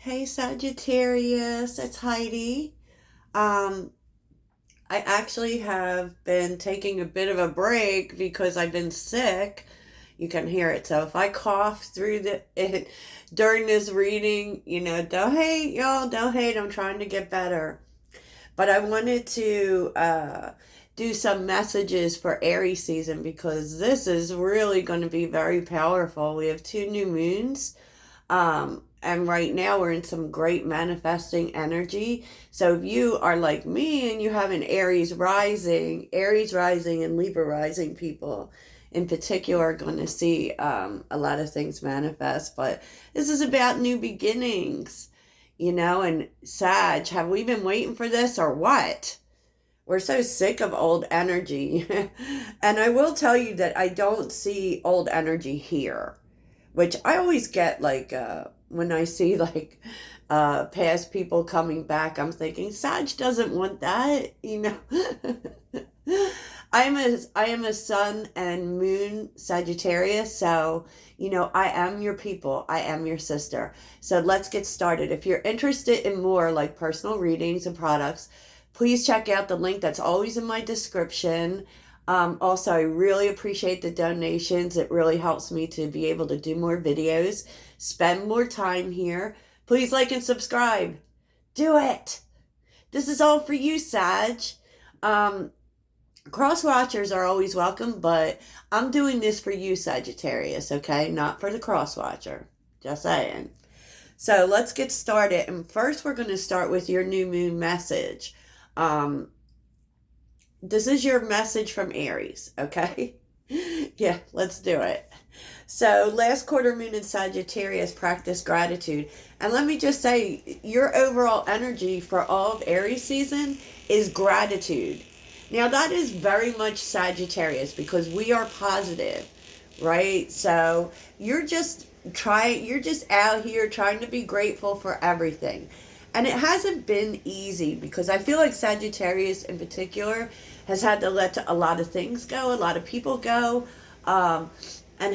Hey Sagittarius, it's Heidi. Um, I actually have been taking a bit of a break because I've been sick. You can hear it. So if I cough through it during this reading, don't hate, y'all, don't hate. I'm trying to get better. But I wanted to do some messages for Aries season because this is really going to be very powerful. We have two new moons. And right now we're in some great manifesting energy. So if you are like me and you have an Aries rising and Libra rising people in particular are going to see a lot of things manifest. But this is about new beginnings, and Sag, have we been waiting for this or what? We're so sick of old energy. And I will tell you that I don't see old energy here, which I always get like when I see like past people coming back, I'm thinking Sag doesn't want that. I am a sun and moon Sagittarius, so I am your people. I am your sister. So let's get started. If you're interested in more like personal readings and products, please check out the link that's always in my description. Also, I really appreciate the donations. It really helps me to be able to do more videos, spend more time here. Please like and subscribe. Do it. This is all for you, Sag. Um, Cross watchers are always welcome, but I'm doing this for you, Sagittarius, okay? Not for the cross watcher. Just saying. So let's get started. And first, we're going to start with your new moon message. This is your message from Aries, okay? Yeah, let's do it. So, last quarter moon in Sagittarius, practice gratitude. And let me just say, your overall energy for all of Aries season is gratitude. Now, that is very much Sagittarius because we are positive, right? So, you're just out here trying to be grateful for everything. And it hasn't been easy because I feel like Sagittarius in particular has had to let a lot of things go, a lot of people go, and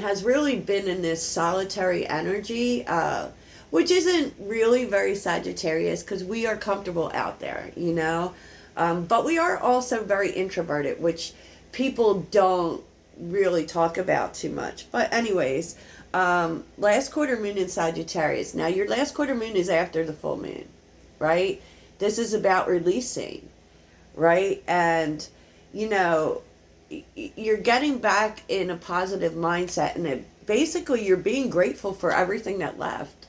has really been in this solitary energy, which isn't really very Sagittarius because we are comfortable out there. But we are also very introverted, which people don't really talk about too much. But anyways, last quarter moon in Sagittarius. Now your last quarter moon is after the full moon, right? This is about releasing, right? And you know, you're getting back in a positive mindset, and basically you're being grateful for everything that left.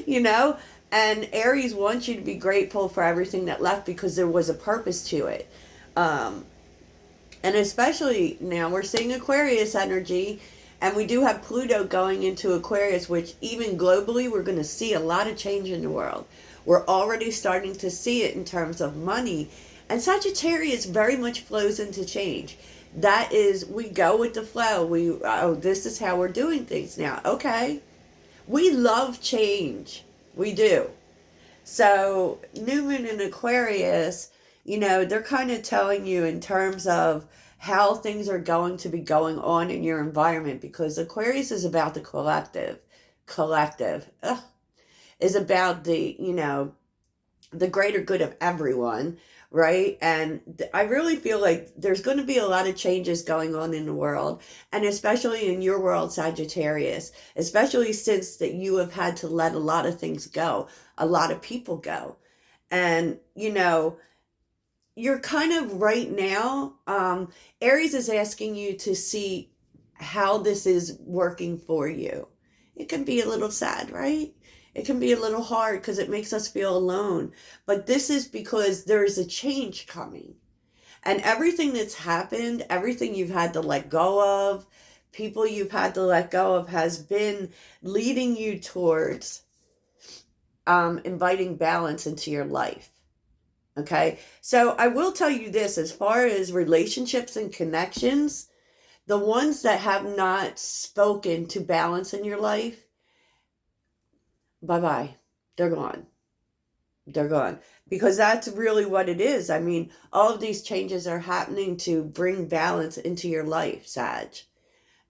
you know and Aries wants you to be grateful for everything that left because there was a purpose to it. And especially now we're seeing Aquarius energy, and we do have Pluto going into Aquarius, which even globally we're going to see a lot of change in the world. We're already starting to see it in terms of money, and Sagittarius very much flows into change. That is, we go with the flow. This is how we're doing things now. Okay. We love change. We do. So, new moon in Aquarius, they're kind of telling you in terms of how things are going to be going on in your environment, because Aquarius is about the collective. Collective is about the greater good of everyone, right? And I really feel like there's going to be a lot of changes going on in the world, and especially in your world, Sagittarius, especially since that you have had to let a lot of things go, a lot of people go. And, you're kind of right now, Aries is asking you to see how this is working for you. It can be a little sad, right? It can be a little hard because it makes us feel alone. But this is because there is a change coming. And everything that's happened, everything you've had to let go of, people you've had to let go of, has been leading you towards inviting balance into your life. Okay, so I will tell you this, as far as relationships and connections, the ones that have not spoken to balance in your life, bye bye. They're gone. They're gone. Because that's really what it is. I mean, all of these changes are happening to bring balance into your life, Sag.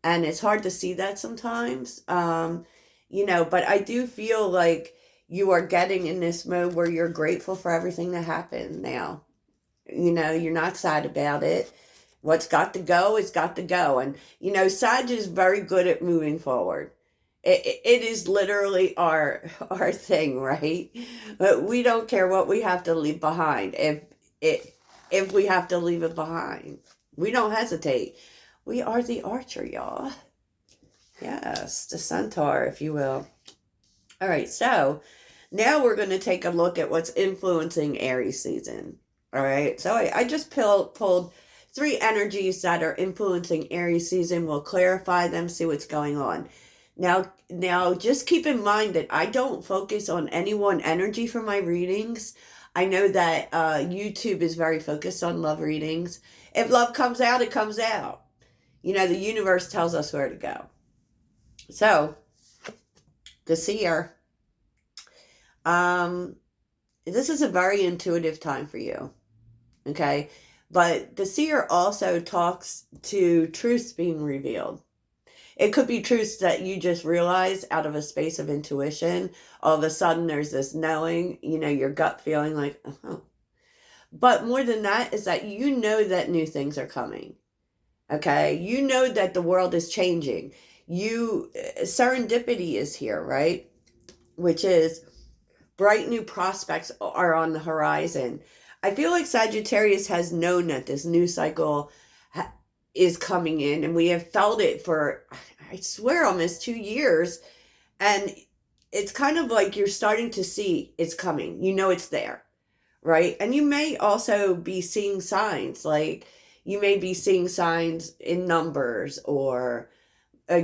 And it's hard to see that sometimes. But I do feel like you are getting in this mode where you're grateful for everything that happened now. You know, you're not sad about it. What's got to go is got to go. And, you know, Sag is very good at moving forward. It is literally our thing, right? But we don't care what we have to leave behind. If we have to leave it behind, we don't hesitate. We are the archer, y'all. Yes, the centaur, if you will. All right, so now we're going to take a look at what's influencing Aries season. All right, so I just pulled 3 energies that are influencing Aries season. We'll clarify them, see what's going on. Now, just keep in mind that I don't focus on any one energy for my readings. I know that YouTube is very focused on love readings. If love comes out, it comes out. You know, the universe tells us where to go. So, the seer. This is a very intuitive time for you. Okay? But the seer also talks to truths being revealed. It could be truths that you just realize out of a space of intuition. All of a sudden there's this knowing, you know, your gut feeling like, oh. But more than that is that you know that new things are coming. Okay? You know that the world is changing. Serendipity is here, right? Which is bright new prospects are on the horizon. I feel like Sagittarius has known that this new cycle is coming in, and we have felt it for, I swear, almost 2 years. And it's kind of like you're starting to see it's coming. You know it's there, right? And you may also be seeing signs, like you may be seeing signs in numbers or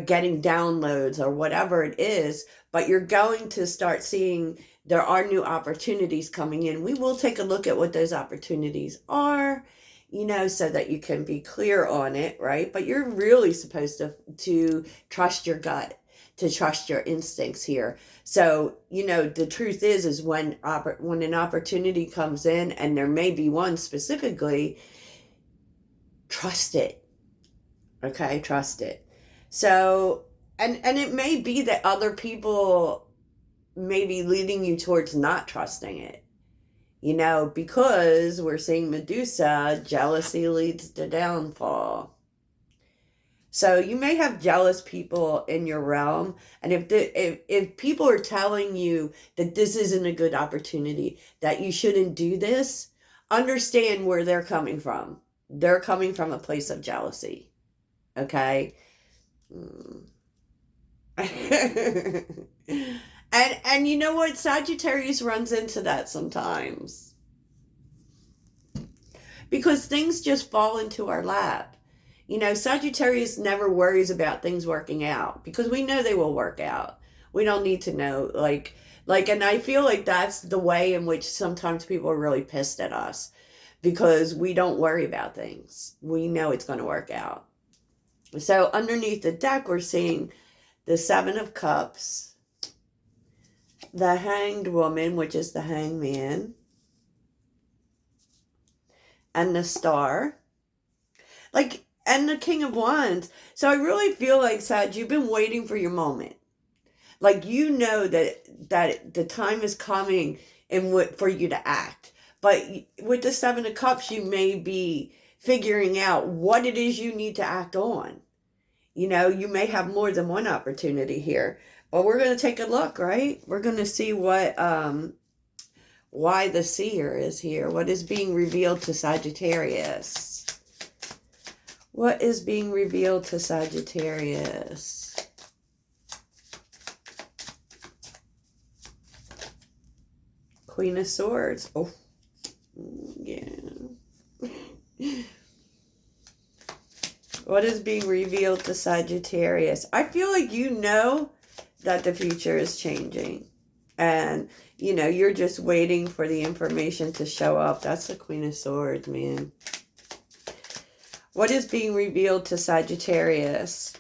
getting downloads or whatever it is, but you're going to start seeing there are new opportunities coming in. We will take a look at what those opportunities are, you know, so that you can be clear on it, right? But you're really supposed to trust your gut, to trust your instincts here. So, you know, the truth is when an opportunity comes in, and there may be one specifically, trust it. Okay, trust it. So, and it may be that other people may be leading you towards not trusting it, you know, because we're seeing Medusa, jealousy leads to downfall. So you may have jealous people in your realm, and if people are telling you that this isn't a good opportunity, that you shouldn't do this, understand where they're coming from. They're coming from a place of jealousy. Okay? And you know what? Sagittarius runs into that sometimes. Because things just fall into our lap. You know, Sagittarius never worries about things working out because we know they will work out. We don't need to know, and I feel like that's the way in which sometimes people are really pissed at us because we don't worry about things. We know it's going to work out. So underneath the deck, we're seeing the 7 of Cups, the Hanged Woman, which is the Hangman, and the Star, and the King of Wands. So I really feel like, Sag, you've been waiting for your moment. Like, you know that the time is coming for you to act. But with the 7 of Cups, you may be figuring out what it is you need to act on. You know, you may have more than one opportunity here. But we're going to take a look, right? We're going to see why the seer is here. What is being revealed to Sagittarius? What is being revealed to Sagittarius? Queen of Swords. Oh, yeah. What is being revealed to Sagittarius? I feel like you know that the future is changing. And, you know, you're just waiting for the information to show up. That's the Queen of Swords, man. What is being revealed to Sagittarius?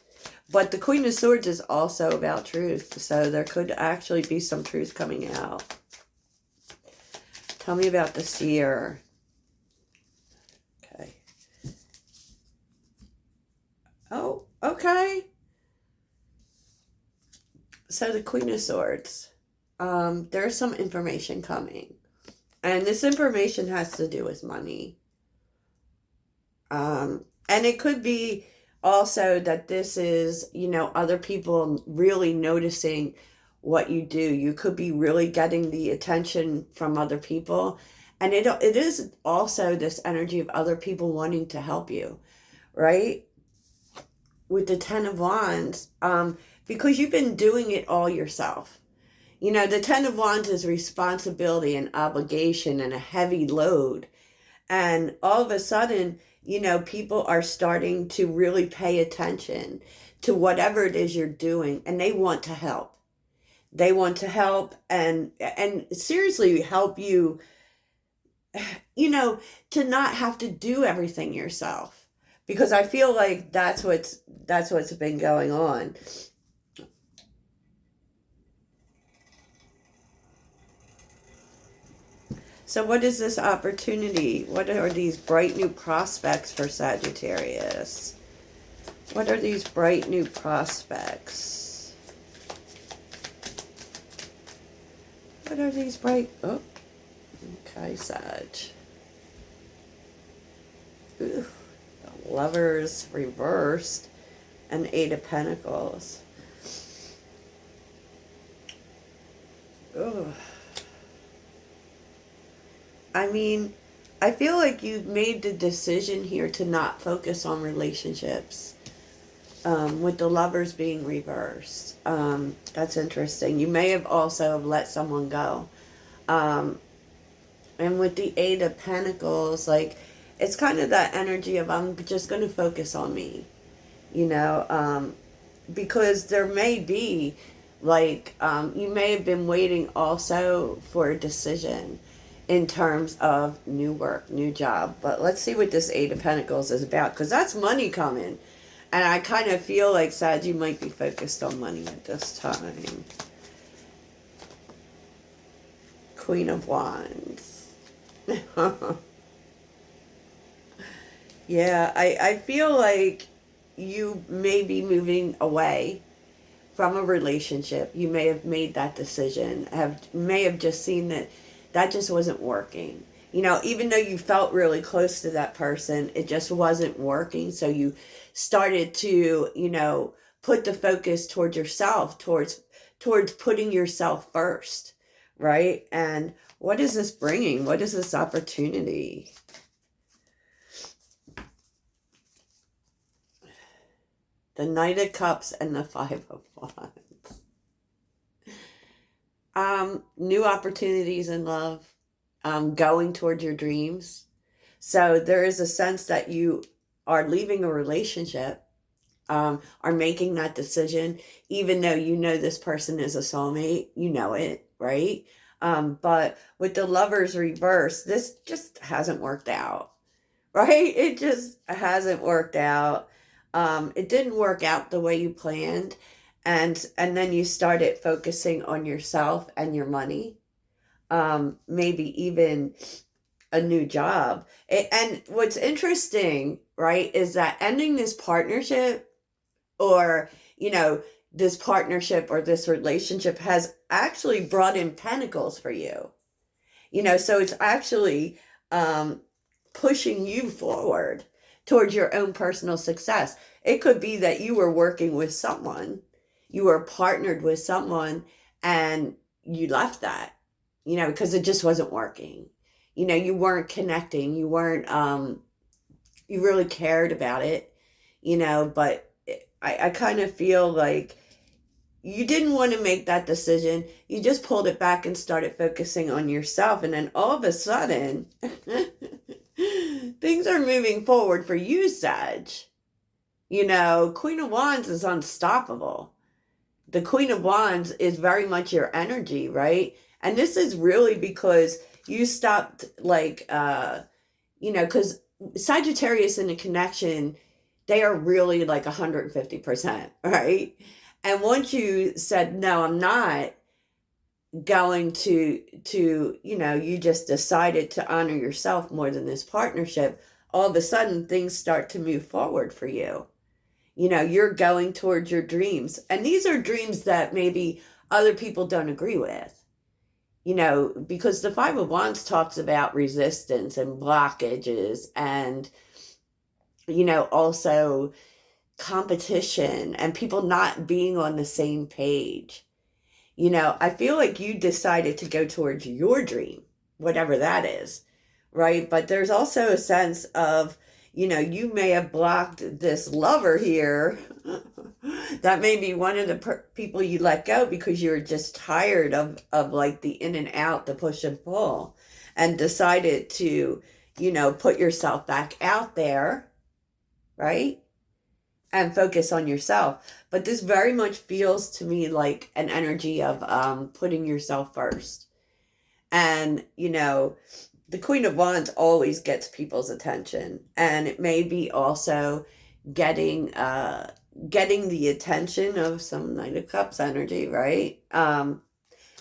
But the Queen of Swords is also about truth. So there could actually be some truth coming out. Tell me about the seer. Okay. Oh, okay. So the Queen of Swords. there's some information coming. And this information has to do with money. And it could be also that this is, other people really noticing what you do. You could be really getting the attention from other people. And it is also this energy of other people wanting to help you, right? With the Ten of Wands, because you've been doing it all yourself. The Ten of Wands is responsibility and obligation and a heavy load. And all of a sudden, people are starting to really pay attention to whatever it is you're doing, and they want to help. They want to help and seriously help you, to not have to do everything yourself. Because I feel like that's what's been going on. So what is this opportunity? What are these bright new prospects for Sagittarius? What are these bright new prospects? What are these bright... Oh, okay, Sag. Ooh, the Lovers reversed and Eight of Pentacles. Ooh. I mean, I feel like you've made the decision here to not focus on relationships, with the Lovers being reversed. That's interesting. You may have also let someone go. And with the Eight of Pentacles, like, it's kind of that energy of I'm just going to focus on me, because there may be, like, you may have been waiting also for a decision in terms of new work, new job. But let's see what this Eight of Pentacles is about, because that's money coming. And I kind of feel like, Sag, you might be focused on money at this time. Queen of Wands. Yeah, I feel like you may be moving away from a relationship. You may have made that decision, may have just seen that just wasn't working. Even though you felt really close to that person, it just wasn't working. So you started to, put the focus towards yourself, towards putting yourself first, right? And what is this bringing? What is this opportunity? The Knight of Cups and the Five of Wands. New opportunities in love, going towards your dreams. So there is a sense that you are leaving a relationship, are making that decision, even though this person is a soulmate, it, right? But with the Lovers reverse, this just hasn't worked out, right? It just hasn't worked out. It didn't work out the way you planned. And then you started focusing on yourself and your money, maybe even a new job. And what's interesting, right, is that ending this partnership or, this partnership or this relationship has actually brought in pentacles for you. So it's actually pushing you forward towards your own personal success. It could be that you were working with someone, you were partnered with someone, and you left that, because it just wasn't working. You weren't connecting, you weren't, you really cared about it, but I kind of feel like you didn't want to make that decision. You just pulled it back and started focusing on yourself. And then all of a sudden, things are moving forward for you, Sag. Queen of Wands is unstoppable. The Queen of Wands is very much your energy, right? And this is really because you stopped, like, because Sagittarius in a connection, they are really like 150%, right? And once you said, no, I'm not going to, you just decided to honor yourself more than this partnership, all of a sudden things start to move forward for you. You're going towards your dreams. And these are dreams that maybe other people don't agree with. you know, because the Five of Wands talks about resistance and blockages and, you know, also competition and people not being on the same page. You know, I feel like you decided to go towards your dream, whatever that is, right? But there's also a sense of, you know, you may have blocked this lover here. That may be one of the people you let go because you were just tired of like the in and out, the push and pull, and decided to, you know, put yourself back out there, right? And focus on yourself. But this very much feels to me like an energy of putting yourself first. And, you know, the Queen of Wands always gets people's attention. And it may be also getting the attention of some Knight of Cups energy, right? And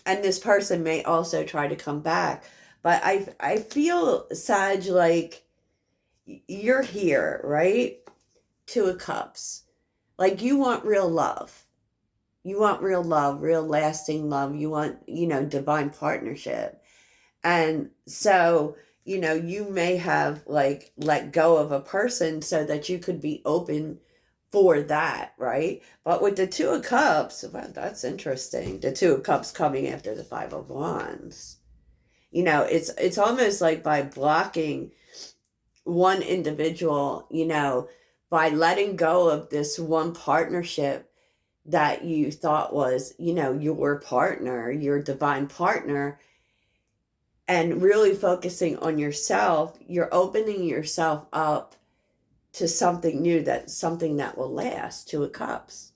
this person may also try to come back. But I feel, Sag, like you're here, right? Two of Cups. Like you want real love. You want real love, real lasting love. You want, you know, divine partnership. And so, you know, you may have like let go of a person so that you could be open for that, right? But with the Two of Cups, well, that's interesting. The Two of Cups coming after the Five of Wands. You know, it's almost like by blocking one individual, you know, by letting go of this one partnership that you thought was, you know, your partner, your divine partner, and really focusing on yourself, you're opening yourself up to something new, something that will last. Two of Cups.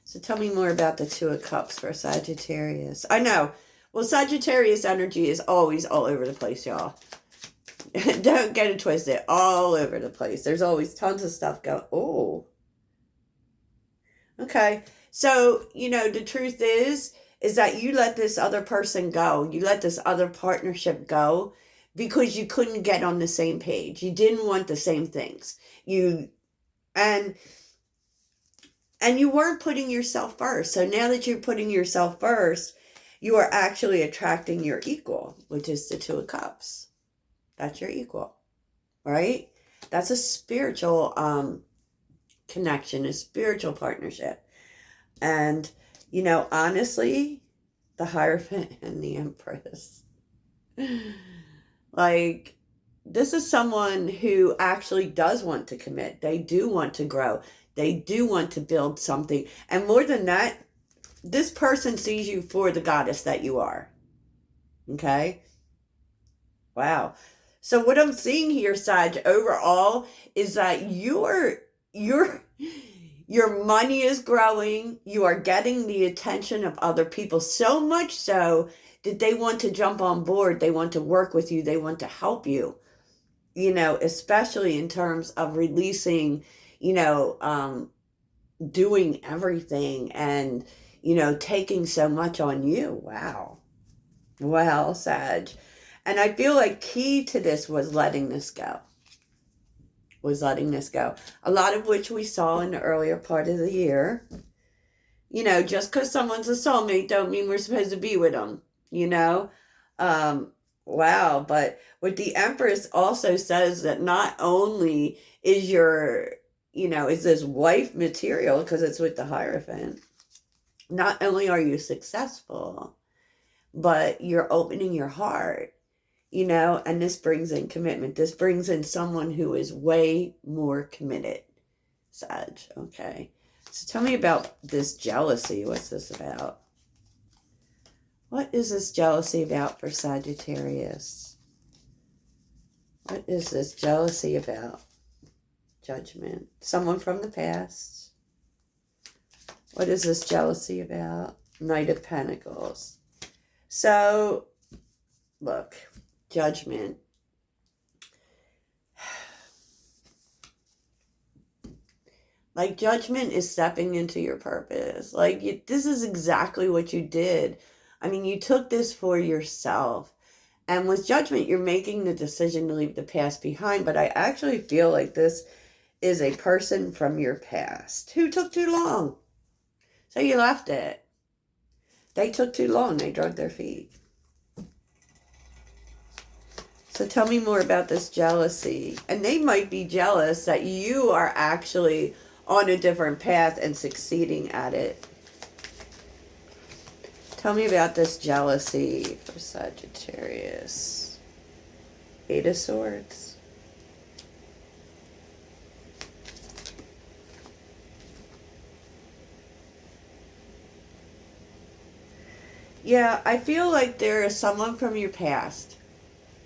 So tell me more about the Two of Cups for Sagittarius. I know. Well, Sagittarius energy is always all over the place, y'all. Don't get it twisted. All over the place. There's always tons of stuff going. Oh. Okay. So, you know, the truth is that you let this other person go. You let this other partnership go because you couldn't get on the same page. You didn't want the same things. And you weren't putting yourself first. So now that you're putting yourself first, you are actually attracting your equal, which is the Two of Cups. That's your equal, right? That's a spiritual connection, a spiritual partnership. And, you know, honestly, the Hierophant and the Empress. Like, this is someone who actually does want to commit. They do want to grow. They do want to build something. And more than that, this person sees you for the goddess that you are. Okay? Wow. So what I'm seeing here, Sag, overall, is that your money is growing. You are getting the attention of other people, so much so that they want to jump on board. They want to work with you. They want to help you, you know, especially in terms of releasing, you know, doing everything and, you know, taking so much on you. Wow. Well, Sag. And I feel like key to this was letting this go. A lot of which we saw in the earlier part of the year. You know, just because someone's a soulmate don't mean we're supposed to be with them, you know? Wow. But what the Empress also says that not only is is this wife material, because it's with the Hierophant, not only are you successful, but you're opening your heart. You know, and this brings in commitment. This brings in someone who is way more committed. Sag, okay. So tell me about this jealousy. What's this about? What is this jealousy about for Sagittarius? What is this jealousy about? Judgment. Someone from the past. What is this jealousy about? Knight of Pentacles. So, look. Judgment. Like, judgment is stepping into your purpose. Like, this is exactly what you did. I mean, you took this for yourself. And with judgment, you're making the decision to leave the past behind. But I actually feel like this is a person from your past who took too long. So you left it. They took too long. They dragged their feet. So tell me more about this jealousy. And they might be jealous that you are actually on a different path and succeeding at it. Tell me about this jealousy for Sagittarius. Eight of Swords. Yeah, I feel like there is someone from your past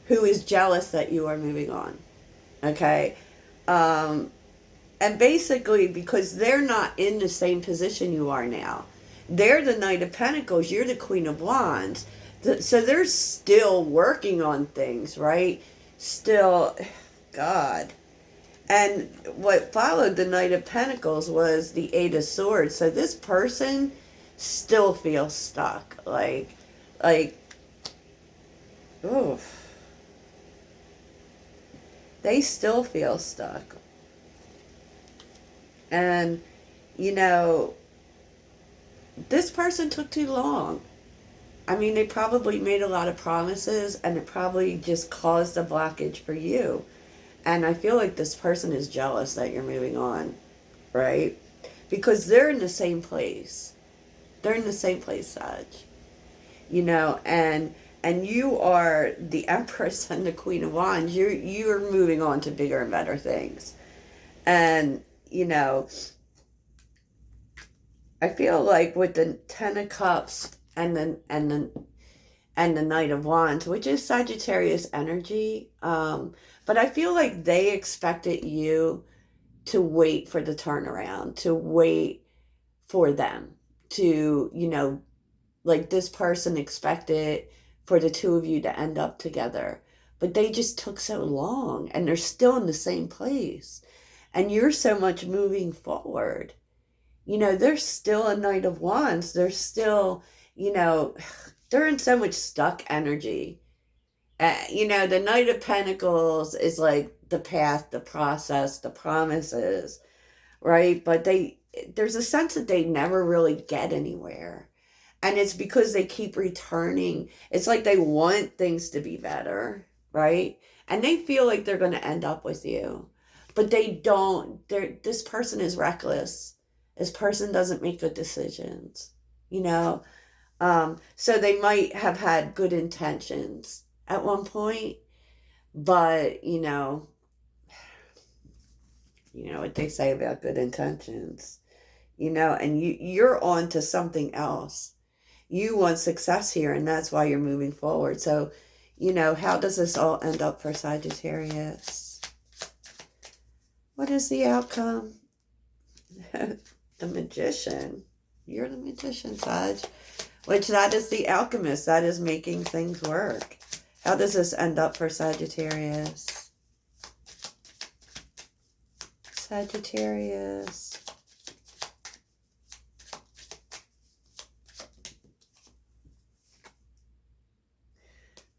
who is jealous that you are moving on. Okay? Um, and basically, because they're not in the same position you are now. They're the Knight of Pentacles, you're the Queen of Wands. So they're still working on things, right? Still, God. And what followed the Knight of Pentacles was the Eight of Swords. So this person still feels stuck. Oof. They still feel stuck. And, you know, this person took too long. I mean, they probably made a lot of promises and it probably just caused a blockage for you. And I feel like this person is jealous that you're moving on, right? Because they're in the same place. They're in the same place, Sag. You know, and you are the Empress and the Queen of Wands. You're moving on to bigger and better things. And, you know, I feel like with the Ten of Cups and the Knight of Wands, which is Sagittarius energy, but I feel like they expected you to wait for the turnaround, to wait for them, to, you know, like this person expected for the two of you to end up together. But they just took so long and they're still in the same place. And you're so much moving forward. You know, they're still a Knight of Wands. They're still, you know, they're in so much stuck energy. You know, the Knight of Pentacles is like the path, the process, the promises, right? But there's a sense that they never really get anywhere. And it's because they keep returning. It's like they want things to be better, right? And they feel like they're going to end up with you. But they don't. This person is reckless. This person doesn't make good decisions, you know? So they might have had good intentions at one point, but you know what they say about good intentions, you know, and you're on to something else. You want success here, and that's why you're moving forward. So, you know, how does this all end up for Sagittarius? What is the outcome? The Magician. You're the Magician, Sag. Which that is the alchemist. That is making things work. How does this end up for Sagittarius? Sagittarius.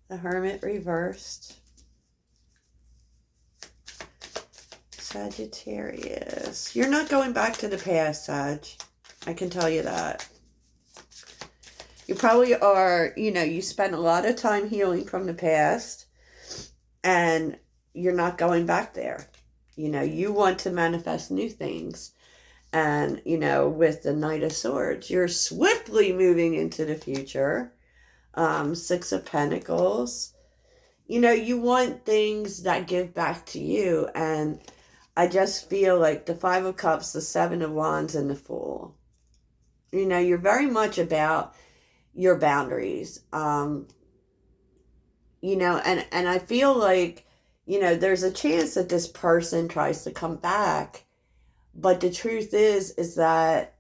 The Hermit reversed. Sagittarius. You're not going back to the past, Sag. I can tell you that. You probably are, you know, you spent a lot of time healing from the past and you're not going back there. You know, you want to manifest new things. And, you know, with the Knight of Swords, you're swiftly moving into the future. Six of Pentacles. You know, you want things that give back to you. And I just feel like the Five of Cups, the Seven of Wands, and the Fool. You know, you're very much about your boundaries. You know, and I feel like, you know, there's a chance that this person tries to come back. But the truth is that,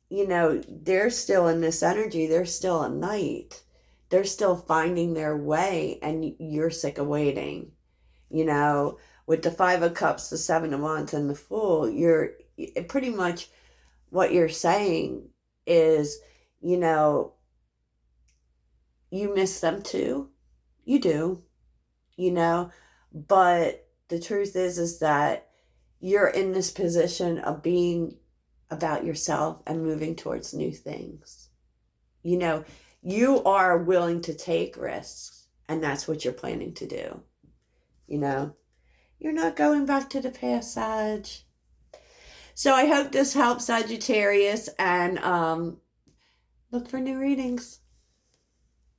you know, they're still in this energy. They're still a knight. They're still finding their way, and you're sick of waiting. You know, with the Five of Cups, the Seven of Wands, and the Fool, you're pretty much what you're saying is, you know, you miss them too. You do, you know, but the truth is that you're in this position of being about yourself and moving towards new things. You know, you are willing to take risks, and that's what you're planning to do. you know. You're not going back to the past, Sag. So I hope this helps, Sagittarius, and look for new readings.